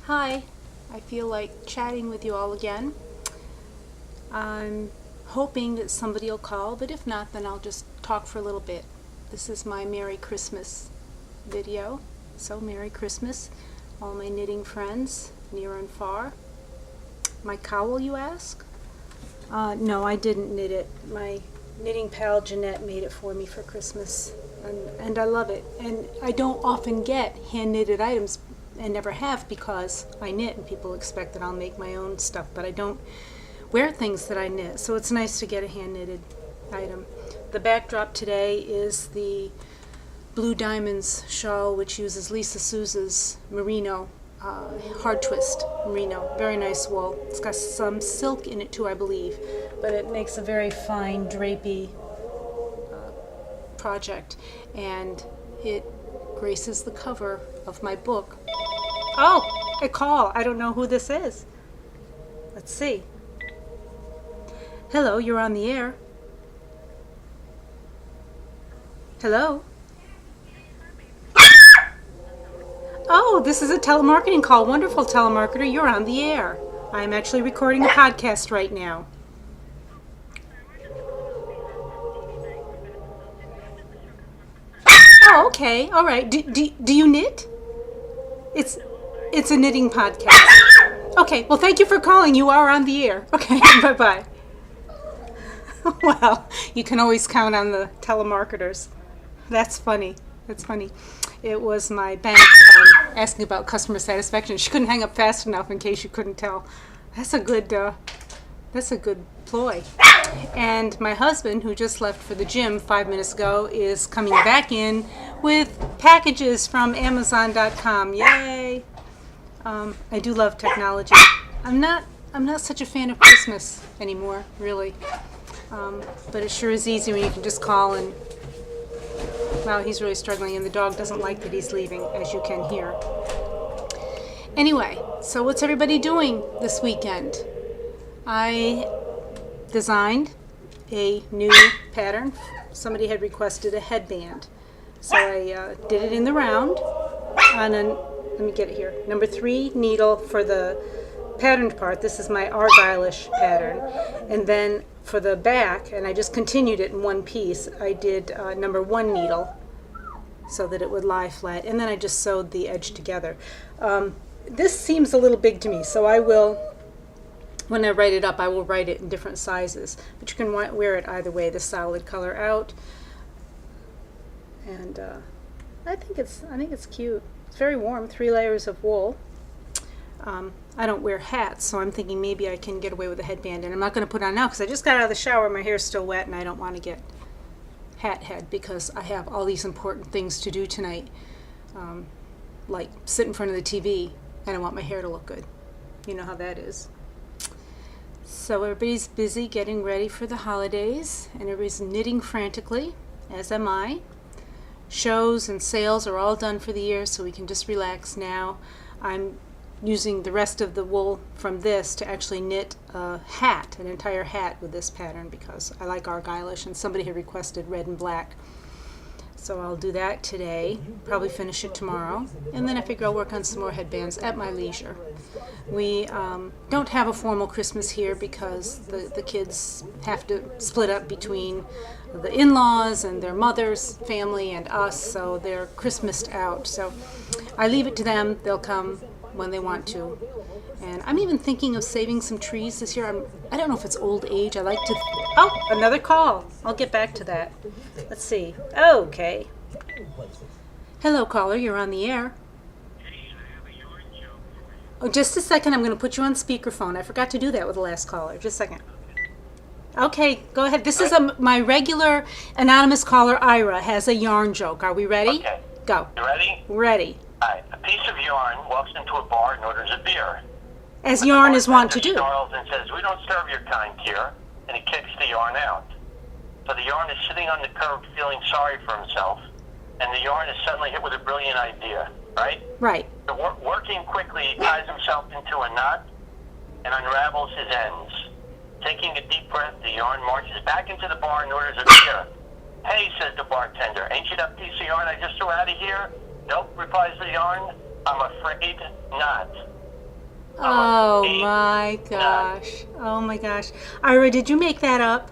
Hi, I feel like chatting with you all again. I'm hoping that somebody will call, but if not, then I'll just talk for a little bit. This is my Merry Christmas video, so Merry Christmas, all my knitting friends, near and far. My cowl, you ask? No, I didn't knit it. My knitting pal Jeanette made it for me for Christmas, and I love it. And I don't often get hand-knitted items, and never have, because I knit and people expect that I'll make my own stuff, but I don't wear things that I knit, so it's nice to get a hand-knitted item. The backdrop today is the Blue Diamonds shawl, which uses Lisa Souza's merino, hard twist merino. Very nice wool. It's got some silk in it too, I believe, but it makes a very fine drapey project, and it graces the cover of my book. Oh, a call. I don't know who this is. Let's see. Hello, you're on the air. Hello? Oh, this is a telemarketing call. Wonderful telemarketer. You're on the air. I'm actually recording a podcast right now. Oh, okay. All right. Do you knit? It's a knitting podcast. Okay. Well, thank you for calling. You are on the air. Okay. Bye-bye. Well, you can always count on the telemarketers. That's funny. That's funny. It was my bank asking about customer satisfaction. She couldn't hang up fast enough in case you couldn't tell. That's a good ploy. And my husband, who just left for the gym 5 minutes ago, is coming back in with packages from Amazon.com. Yay! I do love technology. I'm not such a fan of Christmas anymore, really. But it sure is easy when you can just call and, wow, he's really struggling, and the dog doesn't like that he's leaving, as you can hear. Anyway, so what's everybody doing this weekend? I designed a new pattern. Somebody had requested a headband, so I did it in the round on let me get it here, number 3 needle for the patterned part. This is my Argyle-ish pattern, and then for the back, and I just continued it in one piece, I did number 1 needle so that it would lie flat, and then I just sewed the edge together. This seems a little big to me, so I will, when I write it up, I will write it in different sizes, but you can wear it either way, the solid color out, and I think it's cute. It's very warm, 3 layers of wool. I don't wear hats, so I'm thinking maybe I can get away with a headband, and I'm not going to put it on now because I just got out of the shower, my hair's still wet, and I don't want to get hat head because I have all these important things to do tonight, like sit in front of the TV, and I want my hair to look good. You know how that is. So everybody's busy getting ready for the holidays, and everybody's knitting frantically, as am I. Shows and sales are all done for the year, so we can just relax now. I'm using the rest of the wool from this to actually knit a hat, an entire hat with this pattern, because I like Argyle-ish, and somebody had requested red and black. So I'll do that today, probably finish it tomorrow, and then I figure I'll work on some more headbands at my leisure. We don't have a formal Christmas here because the kids have to split up between the in-laws and their mother's family and us, so they're Christmased out. So I leave it to them. They'll come when they want to. And I'm even thinking of saving some trees this year. I don't know if it's old age. I like to... Oh, another call. I'll get back to that. Let's see. Okay. Hello, caller. You're on the air. Oh, just a second. I'm going to put you on speakerphone. I forgot to do that with the last caller. Just a second. Okay, go ahead. This is my regular anonymous caller, Ira, has a yarn joke. Are we ready? Okay. Go. You ready? Ready. All right. A piece of yarn walks into a bar and orders a beer. As yarn is wont to do. Snarls and says, "We don't serve your kind here," and he kicks the yarn out. So the yarn is sitting on the curb feeling sorry for himself, and the yarn is suddenly hit with a brilliant idea, right? Right. So working quickly, he ties himself into a knot and unravels his ends. Taking a deep breath, the yarn marches back into the bar and orders a beer. "Hey," says the bartender, "ain't you that piece of yarn I just threw out of here?" "Nope," replies the yarn. "I'm afraid not." Oh deep my knot. gosh. Oh my gosh. Ira, did you make that up?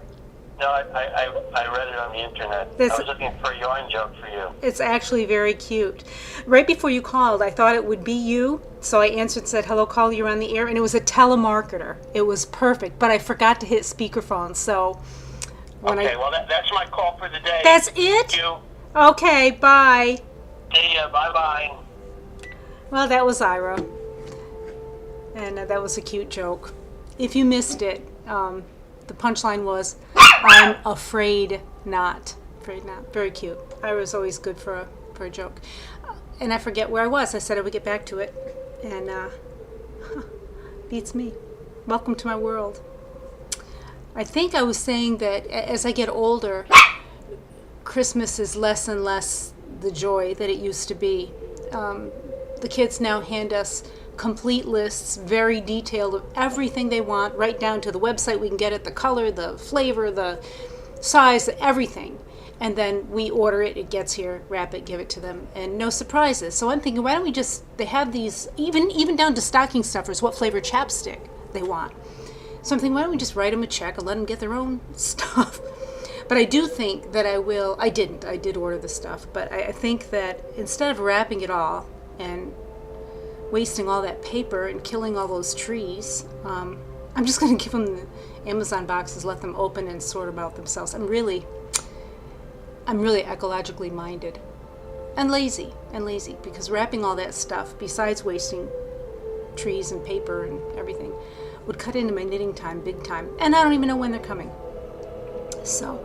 No, I read it on the internet. This- I was looking for a yarn joke for you. It's actually very cute. Right before you called, I thought it would be you, so I answered and said, hello, call, you're on the air, and it was a telemarketer. It was perfect, but I forgot to hit speakerphone, so when Okay, well, that's my call for the day. That's it? Thank you. Okay, bye. See ya. Bye-bye. Well, that was Ira, and that was a cute joke. If you missed it, the punchline was, I'm afraid not. Afraid not. Very cute. Ira's always good for a joke. And I forget where I was. I said I would get back to it, and beats me. Welcome to my world. I think I was saying that as I get older, Christmas is less and less the joy that it used to be. The kids now hand us complete lists, very detailed, of everything they want, right down to the website we can get it, the color, the flavor, the size, everything. And then we order it, it gets here, wrap it, give it to them, and no surprises. So I'm thinking, why don't we just, they have these, even down to stocking stuffers, what flavor chapstick they want. So I'm thinking, why don't we just write them a check and let them get their own stuff? But I do think that I did order the stuff, but I think that instead of wrapping it all and wasting all that paper and killing all those trees, I'm just going to give them the Amazon boxes, let them open and sort them out themselves. I'm really ecologically minded and lazy because wrapping all that stuff, besides wasting trees and paper and everything, would cut into my knitting time big time, and I don't even know when they're coming. So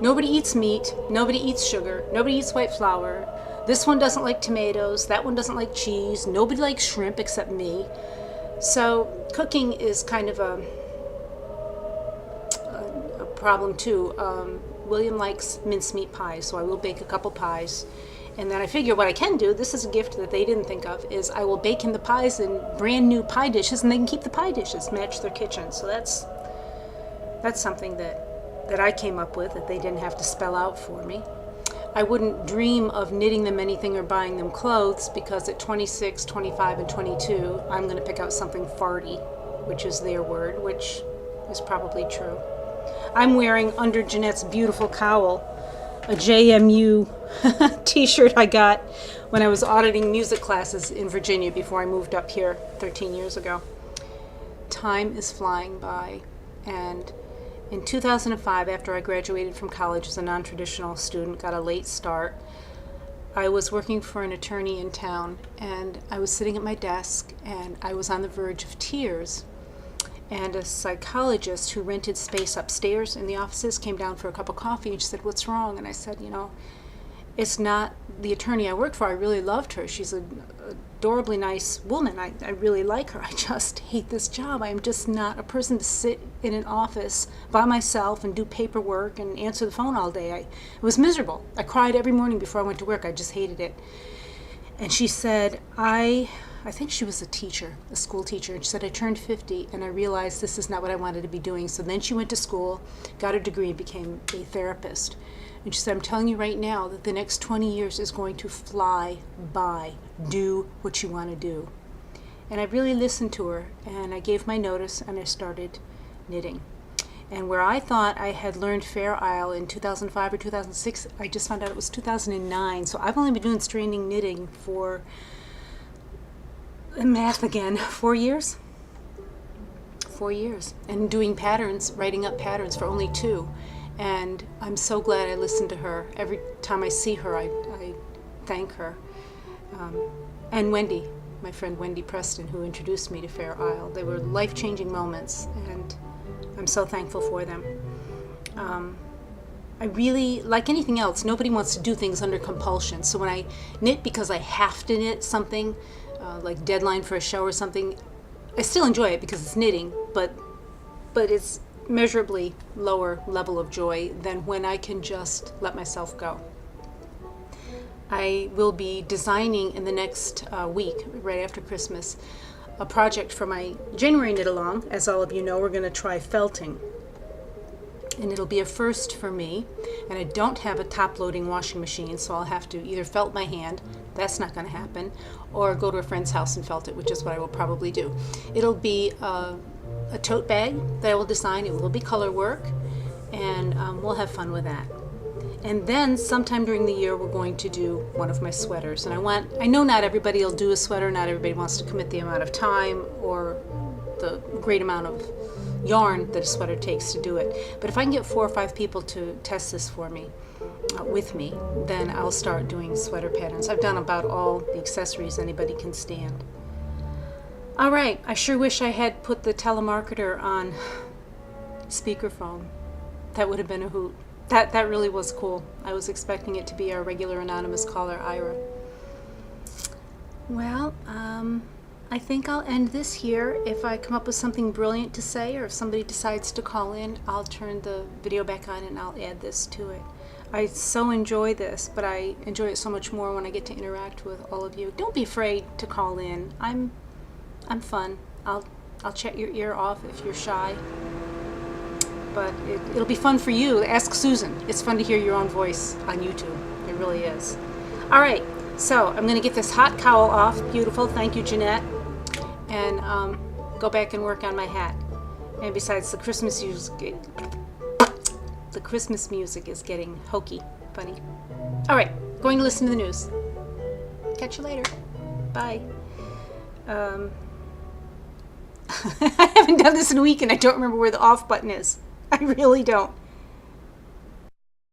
nobody eats meat, nobody eats sugar, nobody eats white flour. This one doesn't like tomatoes, that one doesn't like cheese, nobody likes shrimp except me. So cooking is kind of a problem too. William likes mincemeat pies, so I will bake a couple pies. And then I figure what I can do, this is a gift that they didn't think of, is I will bake him the pies in brand new pie dishes, and they can keep the pie dishes, match their kitchen. So that's something that I came up with, that they didn't have to spell out for me. I wouldn't dream of knitting them anything or buying them clothes, because at 26, 25, and 22, I'm going to pick out something farty, which is their word, which is probably true. I'm wearing, under Jeanette's beautiful cowl, a JMU t-shirt I got when I was auditing music classes in Virginia before I moved up here 13 years ago. Time is flying by, and in 2005, after I graduated from college as a non-traditional student, got a late start, I was working for an attorney in town, and I was sitting at my desk, and I was on the verge of tears. And a psychologist who rented space upstairs in the offices came down for a cup of coffee, and she said, "What's wrong?" And I said, it's not the attorney I work for. I really loved her. She's an adorably nice woman. I really like her. I just hate this job. I am just not a person to sit in an office by myself and do paperwork and answer the phone all day. It was miserable. I cried every morning before I went to work. I just hated it. And she said, I think she was a teacher, a school teacher, and she said, I turned 50 and I realized this is not what I wanted to be doing. So then she went to school, got a degree, and became a therapist. And she said, I'm telling you right now that the next 20 years is going to fly by. Do what you want to do. And I really listened to her, and I gave my notice, and I started knitting. And where I thought I had learned Fair Isle in 2005 or 2006, I just found out it was 2009. So I've only been doing straining knitting for, math again, 4 years? 4 years. And doing patterns, writing up patterns for only 2. And I'm so glad I listened to her. Every time I see her, I thank her. And Wendy, my friend Wendy Preston, who introduced me to Fair Isle. They were life-changing moments, and I'm so thankful for them. I really, like anything else, nobody wants to do things under compulsion. So when I knit because I have to knit something, like deadline for a show or something, I still enjoy it because it's knitting, but it's measurably lower level of joy than when I can just let myself go. I will be designing in the next week, right after Christmas, a project for my January knit along. As all of you know, we're going to try felting. And it'll be a first for me. And I don't have a top-loading washing machine, so I'll have to either felt by hand, That's not going to happen. Or go to a friend's house and felt it, which is what I will probably do. It'll be a tote bag that I will design. It will be color work, and we'll have fun with that. And then sometime during the year, we're going to do one of my sweaters. And I know not everybody will do a sweater. Not everybody wants to commit the amount of time or the great amount of yarn that a sweater takes to do it. But if I can get 4 or 5 people to test this for me, with me, then I'll start doing sweater patterns. I've done about all the accessories anybody can stand. All right, I sure wish I had put the telemarketer on speakerphone. That would have been a hoot. That really was cool. I was expecting it to be our regular anonymous caller, Ira. Well, I think I'll end this here. If I come up with something brilliant to say, or if somebody decides to call in, I'll turn the video back on and I'll add this to it. I so enjoy this, but I enjoy it so much more when I get to interact with all of you. Don't be afraid to call in. I'm fun. I'll chat your ear off if you're shy. But it'll be fun for you. Ask Susan. It's fun to hear your own voice on YouTube. It really is. All right, so I'm going to get this hot cowl off. Beautiful. Thank you, Jeanette. And go back and work on my hat. And besides, the Christmas music is getting hokey, funny. All right, going to listen to the news. Catch you later. Bye. I haven't done this in a week, and I don't remember where the off button is. I really don't.